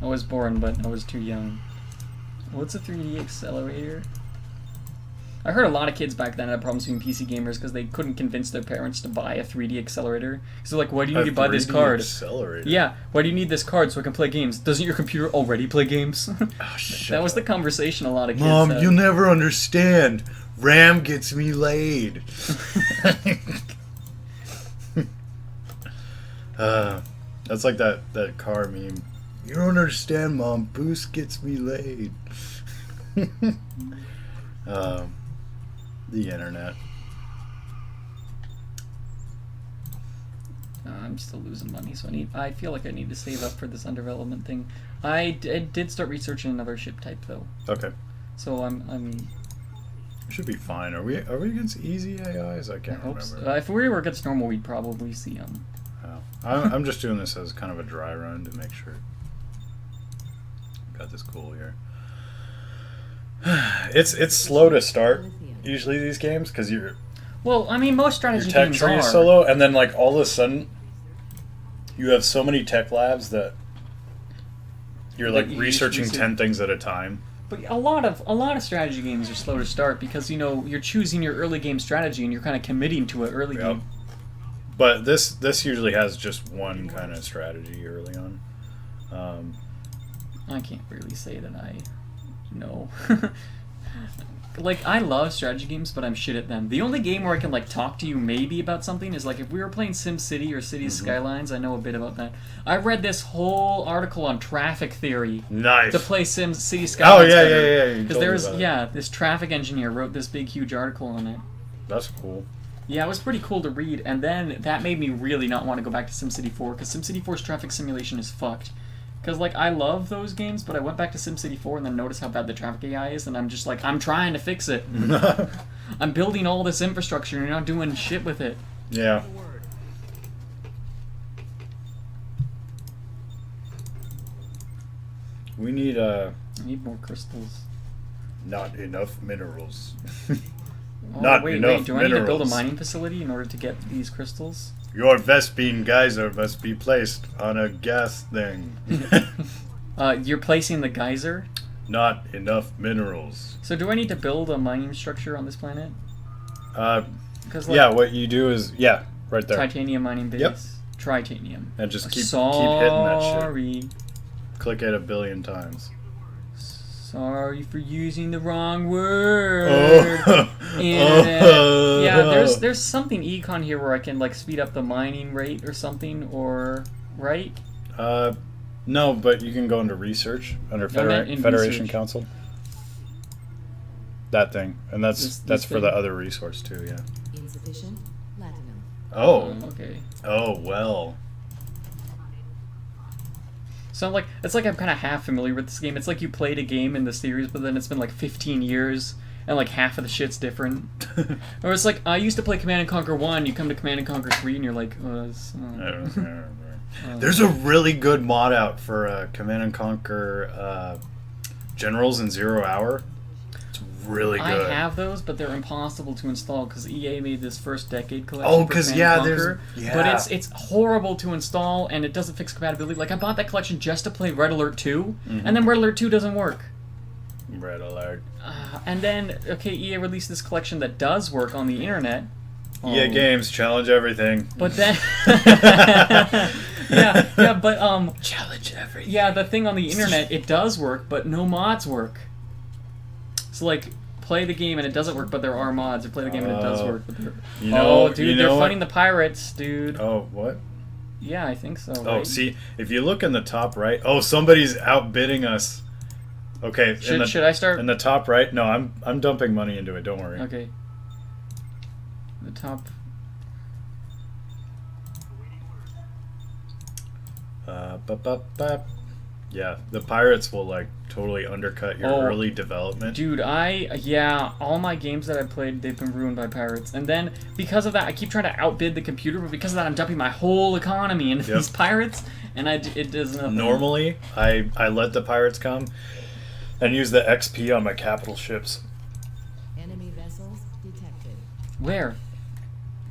I was born, but I was too young. What's a 3D accelerator? I heard a lot of kids back then had problems being PC gamers because they couldn't convince their parents to buy a 3D accelerator. So like, why do you need to buy this card? Accelerator? Yeah, why do you need this card so I can play games? Doesn't your computer already play games? Oh, shut That was up. the conversation a lot of kids Mom, had. you'll never understand. RAM gets me laid. That's like that car meme. You don't understand, Mom. Boost gets me laid. The internet. I'm still losing money, so I feel like I need to save up for this undevelopment thing. I did start researching another ship type though. Okay. So I'm We should be fine. Are we against easy AIs? I can't remember. so. If we were against normal, we'd probably see them. Oh. I'm just doing this as kind of a dry run to make sure. Got this cool here. It's slow to start usually these games because you're Well, I mean, most your strategy tech games tree are. is solo, and then like all of a sudden you have so many tech labs that you're like you researching usually see- 10 things at a time. But a lot of strategy games are slow to start because you're choosing your early game strategy and you're kind of committing to it early game. But this usually has just one kind of strategy early on. I can't really say that I know. Like, I love strategy games, but I'm shit at them. The only game where I can like talk to you maybe about something is like if we were playing SimCity or Cities Skylines. I know a bit about that. I read this whole article on traffic theory Nice. to play City Oh Skylines. yeah, better. yeah, yeah. You Because told me there's about it. this traffic engineer wrote this big huge article on it. That's cool. Yeah, it was pretty cool to read, and then that made me really not want to go back to SimCity 4 because SimCity 4's traffic simulation is fucked. Because like I love those games, but I went back to SimCity 4 and then noticed how bad the traffic AI is, and I'm just like, I'm trying to fix it. I'm building all this infrastructure, and you're not doing shit with it. Yeah. We need I need more crystals. not enough minerals. Oh, Not wait, enough do I need to build a minerals. mining facility in order to get these crystals? Your Vespine geyser must be placed on a gas thing. You're placing the geyser? Not enough minerals. So do I need to build a mining structure on this planet? Because like, Yeah, what you do is right there. titanium mining base. Yep. Tritanium. And just keep Sorry. hitting that shit. Click it 1 billion times. Sorry for using the wrong word. Oh. And, yeah, there's something econ here where I can like speed up the mining rate or something, or right? No, but you can go into research under I meant in Federation research. Council. That thing, and that's This for the thing? other resource too. Yeah. Insufficient platinum. Oh. Okay. Oh well. So like it's like I'm kind of half familiar with this game. It's like you played a game in the series, but then it's been like 15 years, and like half of the shit's different. Or it's like I used to play Command and Conquer 1. You come to Command and Conquer 3, and you're like, There's a really good mod out for Command and Conquer Generals in 0 Hour. It's really I good. have those, but they're impossible to install because EA made this first decade collection. Oh, for 'cause, Command yeah, and there's- Conquer, yeah. But it's horrible to install, and it doesn't fix compatibility. Like I bought that collection just to play Red Alert 2, and then Red Alert 2 doesn't work. Red alert. And then EA released this collection that does work on the internet. EA Games challenge everything. But then, but Challenge everything. yeah, the thing on the internet, it does work, but no mods work. So like, play the game and it doesn't work, but there are mods. Or play the game and it does work, but there. You know, Oh, dude, you they're know fighting the pirates, dude. Oh, what? Yeah, I think so. Oh, right? see, if you look in the top right, somebody's outbidding us. Okay, Should I start? in the top right? No, I'm dumping money into it. Don't worry. Okay. The top. Yeah, the pirates will like totally undercut your Oh, early development. Dude, all my games that I played, they've been ruined by pirates. And then, because of that, I keep trying to outbid the computer, but because of that, I'm dumping my whole economy into these pirates, and it does nothing. Normally, I let the pirates come and use the XP on my capital ships. Enemy vessels detected. Where?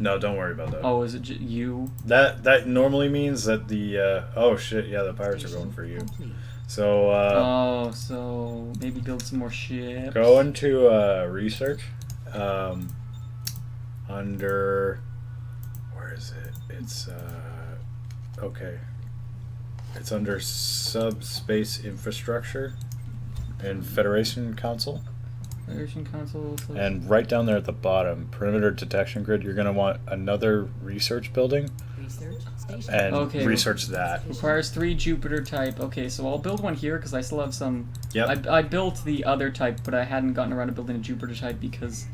No, don't worry about that. Oh, is it you? That normally means that the oh shit, yeah, the pirates are going for you. Complete. So so maybe build some more ships. go into research. Under where is it? It's okay. It's under subspace infrastructure and Federation Council. Federation Council. And right down there at the bottom, perimeter detection grid, you're going to want another research building Research station. and research that. Requires 3 Jupiter type. Okay, so I'll build one here because I still have some. Yep. I built the other type, but I hadn't gotten around to building a Jupiter type because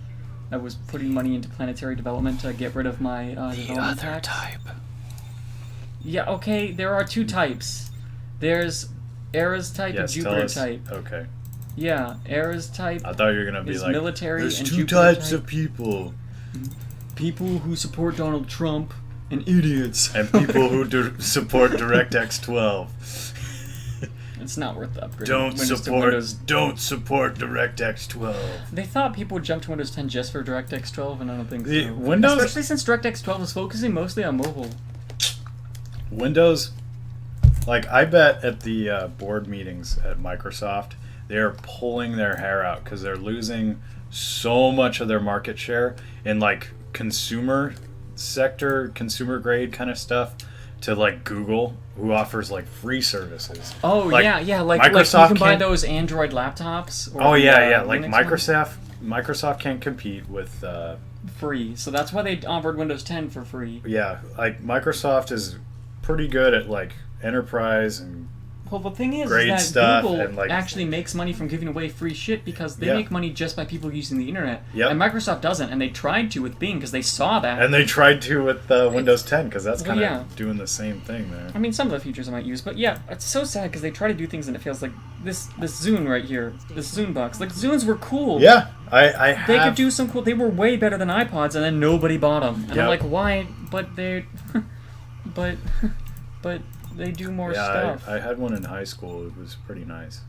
I was putting money into planetary development to get rid of my development tax. Yeah, okay, there are 2 types. There's Era's type and Jupiter type. Okay. Yeah, Era's type. I thought you were gonna be is like, military there's and 2 Jupiter types type. of people, People who support Donald Trump and idiots. and people who support DirectX 12. It's not worth the upgrade. Don't Windows to support Windows. DirectX 12. They thought people would jump to Windows 10 just for DirectX 12, and I don't think The so. Windows- Especially since DirectX 12 is focusing mostly on mobile. Windows, like I bet at the board meetings at Microsoft, they're pulling their hair out because they're losing so much of their market share in like consumer sector, consumer grade kind of stuff to like Google, who offers like free services. Oh, Like, yeah, like Microsoft you can buy can't- those Android laptops. Or Oh the, yeah, like Linux ones. Microsoft can't compete with Free. So that's why they offered Windows 10 for free. yeah, like Microsoft is pretty good at like enterprise and Well, the thing is Great that stuff, Google and, like- actually makes money from giving away free shit because they Yeah. make money just by people using the internet. Yep. And Microsoft doesn't, and they tried to with Bing because they saw that. and they tried to with Windows 10 because that's Well, kind of yeah. doing the same thing there. I mean, some of the features I might use, but yeah, it's so sad because they try to do things and it feels like this Zune right here, this Zune box. Like, Zunes were cool. Yeah, I have. They could do some cool. They were way better than iPods, and then nobody bought them. And I'm Yep. like, why? But they, but they do more stuff. I had one in high school. It was pretty nice.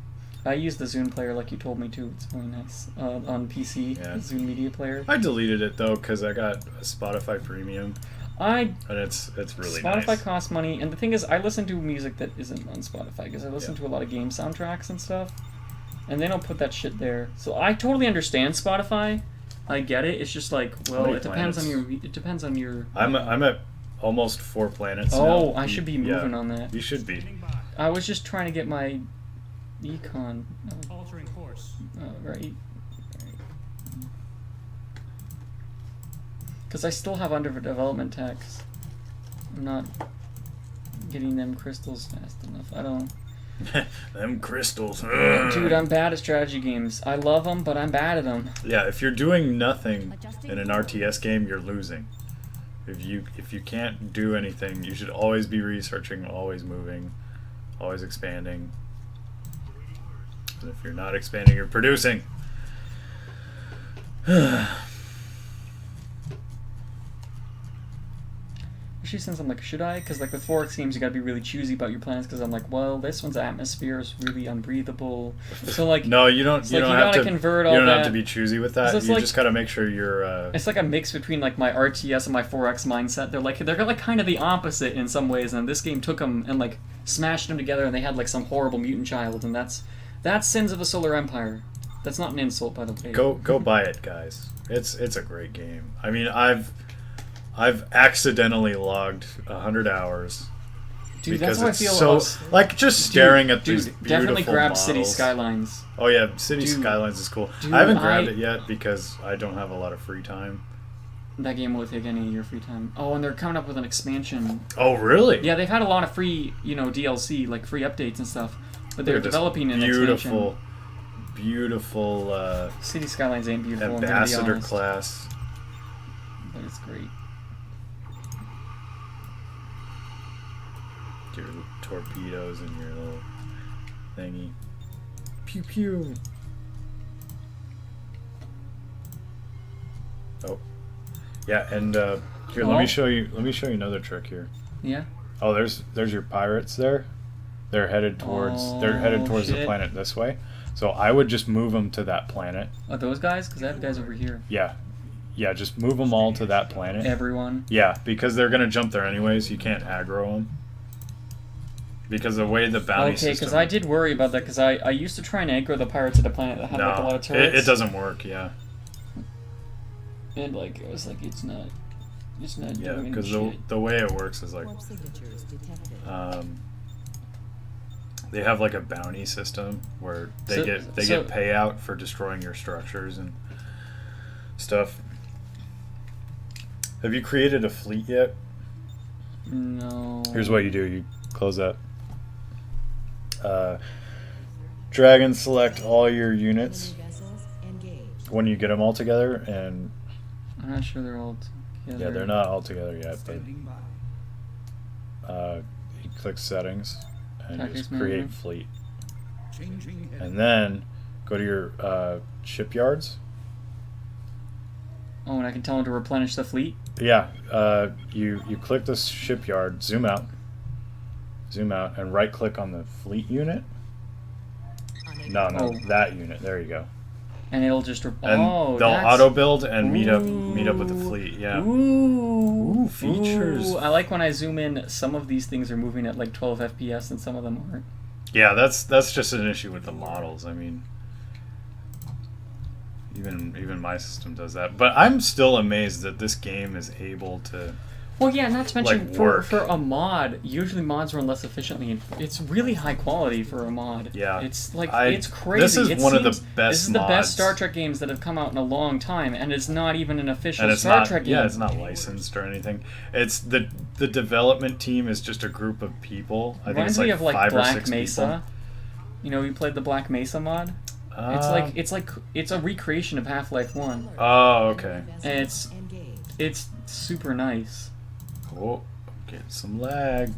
I use the Zune player like you told me to. It's really nice on PC. Yeah. The Zune Media Player. I deleted it though because I got a Spotify Premium, I and it's really Spotify nice. costs money, and the thing is, I listen to music that isn't on Spotify because I listen Yeah. to a lot of game soundtracks and stuff, and they don't put that shit there. So I totally understand Spotify. I get it. It's just like, well, many it depends on your. planets? It depends on your. I'm at almost 4 planets now. Oh, I should be moving Yeah, on that. You should be. I was just trying to get my econ. Altering course. Right. Because I still have under development tax. I'm not getting them crystals fast enough. I don't. Them crystals. Dude, I'm bad at strategy games. I love them, but I'm bad at them. Yeah, if you're doing nothing in an RTS game, you're losing. If you can't do anything, you should always be researching, always moving, always expanding. And if you're not expanding, you're producing. Especially since I'm like, should I? Because like with 4X games, you gotta be really choosy about your plans. Because I'm like, well, this one's atmosphere is really unbreathable. So like, No, you don't. it's You like don't you have gotta to convert You all don't have that. to be choosy with that. it's You like- just gotta make sure you're. It's like a mix between like my RTS and my 4X mindset. They're like kind of the opposite in some ways, and this game took them and like smashed them together, and they had like some horrible mutant child, and that's Sins of a Solar Empire. That's not an insult, by the way. Go buy it, guys. It's a great game. I mean, I've accidentally logged 100 hours. Dude, because that's how I it's feel. so about- like just staring at dude, these beautiful definitely grab models. City Skylines. Oh yeah, City Dude. Skylines is cool. Dude, I haven't grabbed I- it yet because I don't have a lot of free time. That game will take any of your free time. Oh, and they're coming up with an expansion. Oh really? Yeah, they've had a lot of free, DLC, like free updates and stuff, but they're Look at this developing an expansion. beautiful City Skylines ain't beautiful. I'm gonna be ambassador honest, class. but it's great. Your torpedoes and your little thingy. Pew pew. Oh, yeah, and here, let Oh. me show you. Let me show you another trick here. Yeah. Oh, there's your pirates there. They're headed towards the shit. planet this way. So I would just move them to that planet. Are those guys? Because I have guys over here. Yeah, just move them all to that planet. Everyone. Yeah, because they're gonna jump there anyways. You can't aggro them. because the way the bounty Okay, because system... I did worry about that, because I used to try and aggro the pirates at a planet that had like a lot of turrets. it doesn't work, yeah. And like, I was like, it's not Yeah, doing because shit. the way it works is like... Warp signatures detected. They have like a bounty system where they get payout for destroying your structures and stuff. Have you created a fleet yet? No. Here's what you do. You close that. Drag and select all your units Enemy vessels engaged. when you get them all together, and I'm not sure they're all together. yeah, they're not all together yet, but Standing by. you click settings and Tactics just create management. fleet, Changing head. and then go to your shipyards. Oh, and I can tell them to replenish the fleet? Yeah, you click this shipyard, zoom out, and right click on the fleet unit. No, Oh. that unit. There you go. And it'll just... And oh, they'll that's... auto build and meet up with the Ooh. fleet. Yeah. Ooh. Features. Ooh. I like when I zoom in, some of these things are moving at like 12 FPS and some of them aren't. Yeah, that's just an issue with the models. I mean, even my system does that. But I'm still amazed that this game is able to... Well, yeah, not to mention, Like, for work. a mod, usually mods run less efficiently, and it's really high quality for a mod. Yeah. It's like, I- it's crazy. this is It one of the seems- best This is the mods. best Star Trek games that have come out in a long time, and it's not even an official And it's Star not, Trek game. yeah, it's not licensed or anything. It's the development team is just a group of people. I think Reminds it's me like of like 5 or Black 6 Mesa. You know, you played the Black Mesa mod? people. It's a recreation of Half-Life 1. Oh, okay. Enemy vessels And engaged. It's super nice. Oh, getting some lag.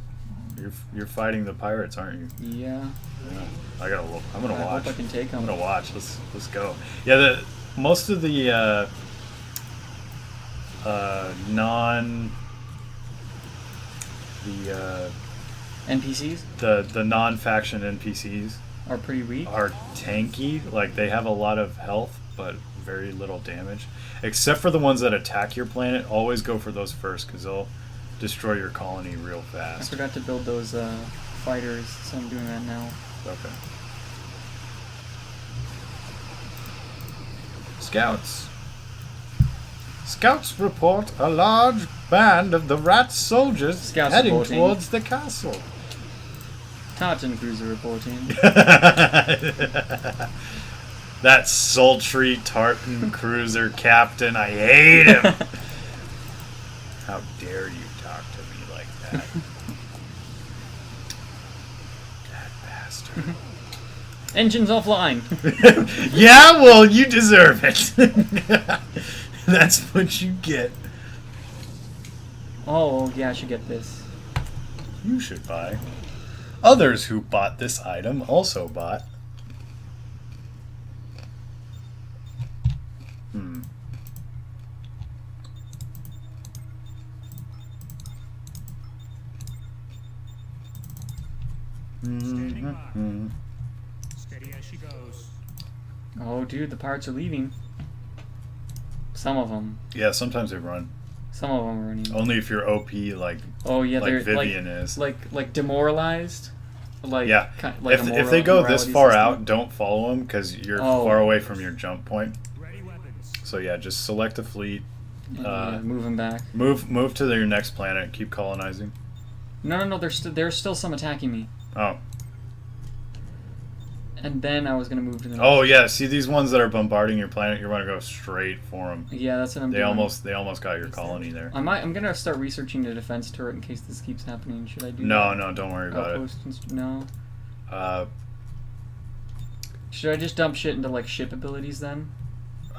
You're fighting the pirates, aren't you? Yeah. Yeah. I'm gonna I watch. hope I can take them. I'm gonna watch. Let's go. Yeah, most of the NPCs the non-faction NPCs are pretty weak. are tanky. Like, they have a lot of health but very little damage. Except for the ones that attack your planet. Always go for those first, because they'll destroy your colony real I fast. forgot to build those fighters, so I'm doing that now. Okay. Scouts. Scouts report a large band of the rat soldiers Scouts heading reporting. towards the castle. Tartan Cruiser reporting. That sultry tartan cruiser captain, I hate him. How dare you talk to me like that? That bastard. Engines offline. Yeah, well, you deserve it. That's what you get. Oh, yeah, I should get this. You should buy. Others who bought this item also bought. Standing by. Steady as she goes. Oh, dude, the pirates are leaving. Some of them. Yeah, sometimes they run. Some of them are running. Only if you're OP, like Oh, yeah, like they're Vivian is. like demoralized. Like Yeah. like If they go this morality far system. out, don't follow them because you're Oh. far away from your jump point. Ready weapons. So yeah, just select a fleet. And, yeah, move them back. Move to your next planet. Keep colonizing. No, there's still some attacking me. Oh. And then I was gonna move to the next. Oh yeah. See these ones that are bombarding your planet? You want to go straight for them. Yeah, that's what I'm They doing. almost got your colony there. I'm gonna start researching the defense turret in case this keeps happening. Should I do No, that? no, don't worry about it. Outpost no. Uh, Should I just dump shit into like ship abilities then?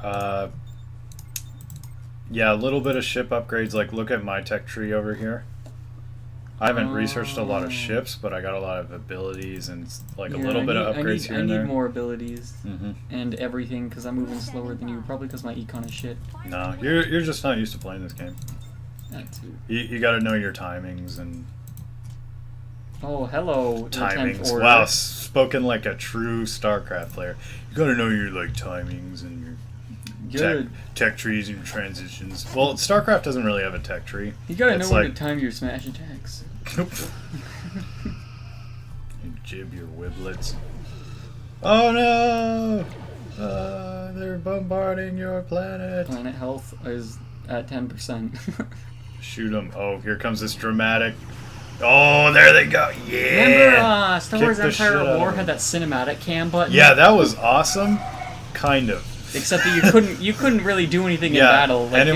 yeah, a little bit of ship upgrades. Like, look at my tech tree over here. I haven't researched a lot of Oh. ships, but I got a lot of abilities and like a Yeah, little bit of I upgrades need, here I and need there. more abilities Hmm. and everything because I'm moving slower than you. Probably because my econ is shit. No, you're just not used to playing this game. That too. You got to know your timings and Oh, hello. the 10th timings. Order. Wow, spoken like a true StarCraft player. You got to know your like timings and your Good. tech trees and your transitions. Well, StarCraft doesn't really have a tech tree. You gotta It's know when like- to time your smash attacks. Jib your wiblets. Oh no! They're bombarding your planet. Planet health is at 10%. Shoot them. Oh, here comes this dramatic. Oh, there they go. Yeah. Remember Star Wars Kick the shit Empire out of of War them. had that cinematic cam button? Yeah, that was awesome. Kind of. Except that you couldn't really do anything in Yeah, battle. Like, and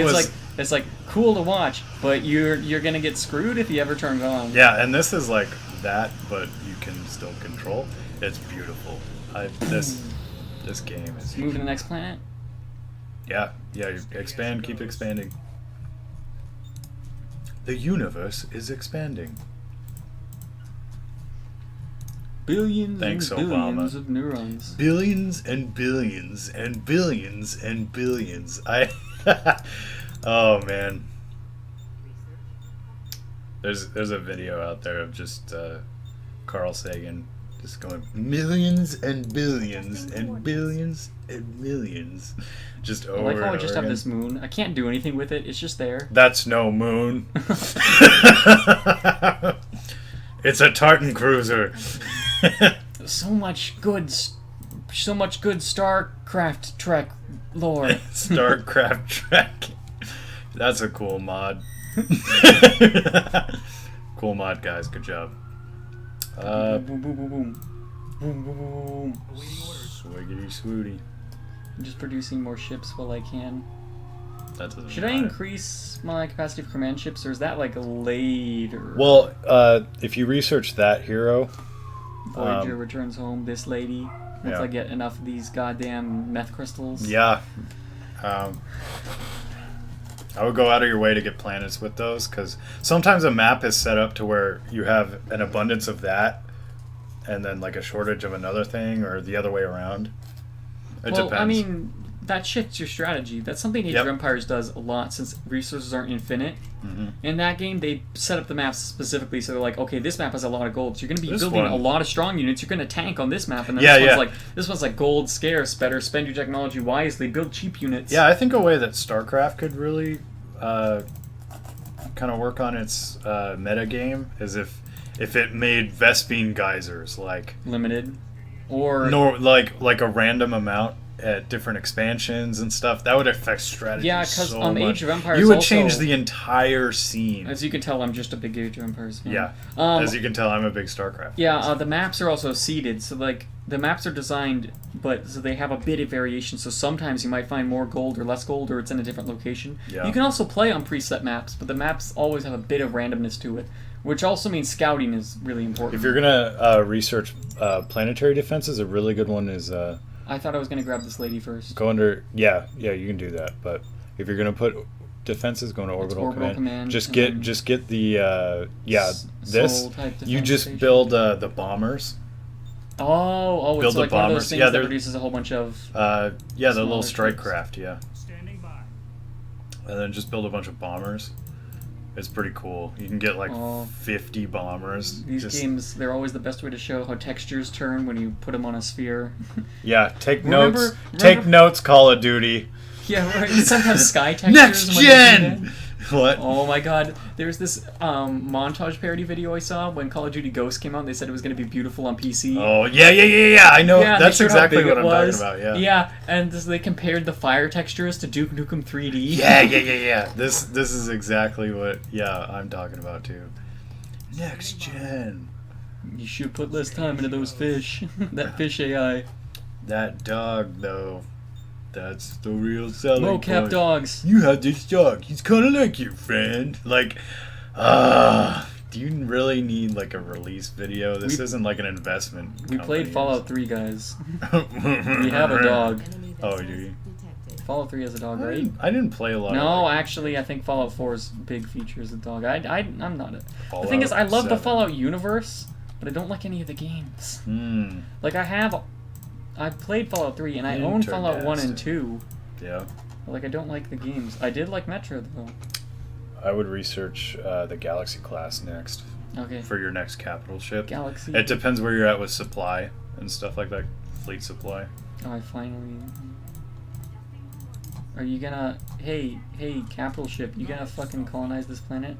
it's like cool to watch, but you're gonna get screwed if you ever turn it on. Yeah, and this is like that, but you can still control. It's beautiful. This game is. Move to the next planet. Yeah. You expand, keep expanding. The universe is expanding. Billions Thanks, and billions Obama. of neurons. Billions and billions and billions and billions. Oh man. There's a video out there of just Carl Sagan just going millions and billions and billions and millions, just over. I like how I and just over have again. this moon. I can't do anything with it. It's just there. That's no moon. It's a Tartan cruiser. So much good StarCraft Trek lore. StarCraft Trek. That's a cool mod. Cool mod, guys. Good job. Boom, boom, boom, boom, boom. Boom, boom, boom. Awaiting orders. Swiggity swooty. I'm just producing more ships while I can. That doesn't Should I matter. increase my capacity of command ships, or is that like later? Well, if you research that hero, Voyager returns home. This lady. Once yeah. I get enough of these goddamn meth crystals. yeah, I would go out of your way to get planets with those, because sometimes a map is set up to where you have an abundance of that, and then like a shortage of another thing, or the other way around. It Well, depends. I mean, that shifts your strategy. That's something Age of Yep. Empires does a lot, since resources aren't infinite. Mhm. In that game, they set up the maps specifically so they're like, okay, this map has a lot of gold, so you're going to be This building one- a lot of strong units. You're going to tank on this map, and then Yeah, this yeah. one's like, this one's like gold scarce. Better spend your technology wisely. Build cheap units. Yeah, I think a way that StarCraft could really kind of work on its meta game is if it made Vespene geysers Limited, or like a random amount at different expansions and stuff. That would affect strategy. Yeah, 'cause, so much. Age of Empires you would also- change the entire scene. as you can tell, I'm just a big Age of Empires fan. Yeah, as you can tell, I'm a big StarCraft. Yeah, the maps are also seeded, so like the maps are designed, but so they have a bit of variation. So sometimes you might find more gold or less gold, or it's in a different location. Yeah. You can also play on preset maps, but the maps always have a bit of randomness to it, which also means scouting is really important. If you're gonna research planetary defenses, a really good one is I thought I was gonna grab this lady first. go under. Yeah, you can do that. But if you're gonna put defenses, go into orbital, orbital command, Just and get then the this. soul type You defense just station. build the bombers. Oh, Build it's the like one of bombers. those things Yeah, that they're- produces a whole bunch of. The little Smaller strike ships. craft. Yeah, Standing by. and then just build a bunch of bombers. It's pretty cool. You can get like Oh. 50 bombers. These Just- games, they're always the best way to show how textures turn when you put them on a sphere. Yeah, take Remember- notes. remember- Take notes, Call of Duty. Yeah, right. You sometimes sky textures. Next when you do gen. that. What? Oh my god, there's this montage parody video I saw when Call of Duty Ghosts came out, and they said it was going to be beautiful on PC. Oh yeah. I know. Yeah, they That's showed how exactly big what it I'm was. talking about. Yeah. Yeah, and they compared the fire textures to Duke Nukem 3D. Yeah. This is exactly what I'm talking about too. Next gen. You should put less time into those fish. That fish AI. That dog though. That's the real selling Mocap point. dogs. You have this dog. He's kind of like your friend. Like, do you really need like a release video? This We- isn't like an investment. We played company. Fallout 3, guys. We We have a dog. Enemy Oh, vessels do you? detected. Fallout 3 has a dog, right? I didn't play a lot. No, of actually, I think Fallout 4's big feature is the dog. I'm not it. The Fallout thing is, I love the 7. Fallout universe, but I don't like any of the games. Like, I've played Fallout 3, and I own Fallout 1 and Intergastic. 2. Yeah. But, like, I don't like the games. I did like Metro, though. I would research the Galaxy class next Okay. for your next capital ship. Galaxy. It depends where you're at with supply and stuff like that. Fleet supply. Oh, I finally... Are you gonna... Hey, capital ship, you gonna fucking colonize this planet?